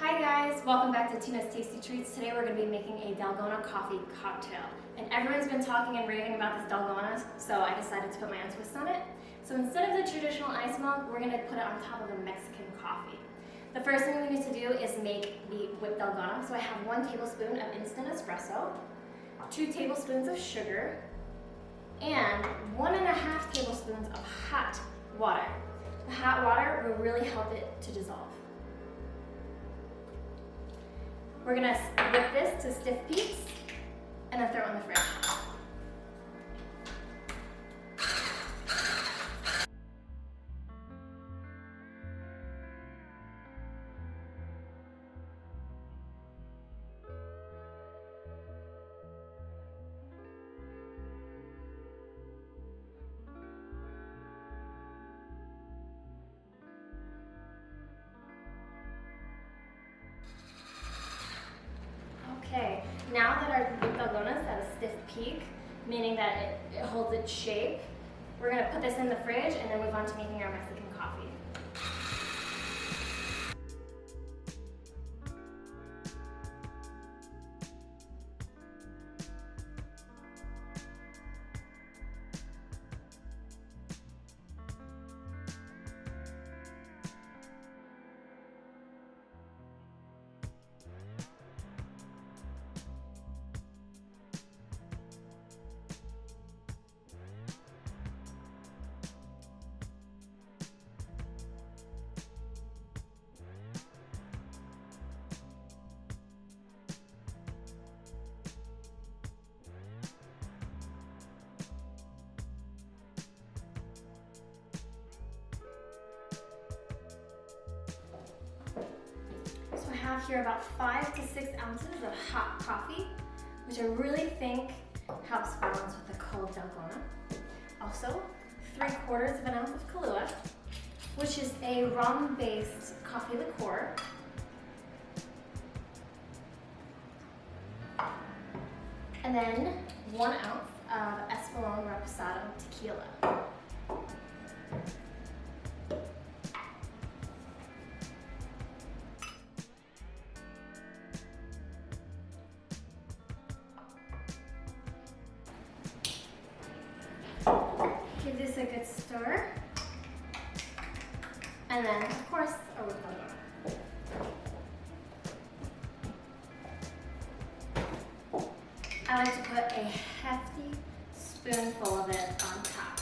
Hi guys, welcome back to Tina's Tasty Treats. Today we're going to be making a Dalgona coffee cocktail. And everyone's been talking and raving about this Dalgona, so I decided to put my own twist on it. So instead of the traditional ice milk, we're going to put it on top of a Mexican coffee. The first thing we need to do is make the whipped Dalgona. So I have 1 tablespoon of instant espresso, 2 tablespoons of sugar, and 1.5 tablespoons of hot water. The hot water will really help it to dissolve. We're gonna whip this to stiff peaks and then throw it in the fridge. Okay, now that our Dalgona is at a stiff peak, meaning that it holds its shape, we're going to put this in the fridge and then move on to making our Mexican coffee. I have here about 5 to 6 ounces of hot coffee, which I really think helps balance with the cold Dalgona. Also, 3/4 of an ounce of Kahlua, which is a rum-based coffee liqueur. And then 1 ounce of Espresso Reposado Tequila. Give this a good stir. And then, of course, a whipped Dalgona. I like to put a hefty spoonful of it on top.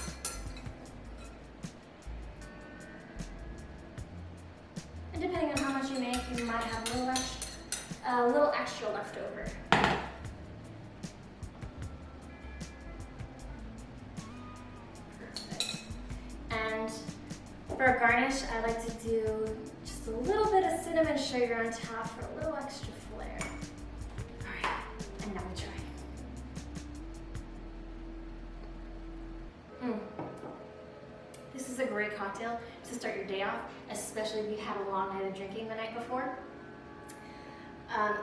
And depending on how much you make, you might have a little extra left over. For a garnish, I like to do just a little bit of cinnamon sugar on top for a little extra flair. All right, and now we try. This is a great cocktail to start your day off, especially if you had a long night of drinking the night before.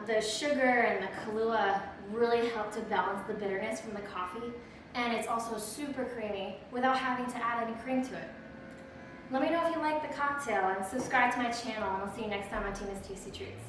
The sugar and the Kahlua really help to balance the bitterness from the coffee, and it's also super creamy without having to add any cream to it. Let me know if you like the cocktail and subscribe to my channel, and I'll see you next time on Tina's Tasty Treats.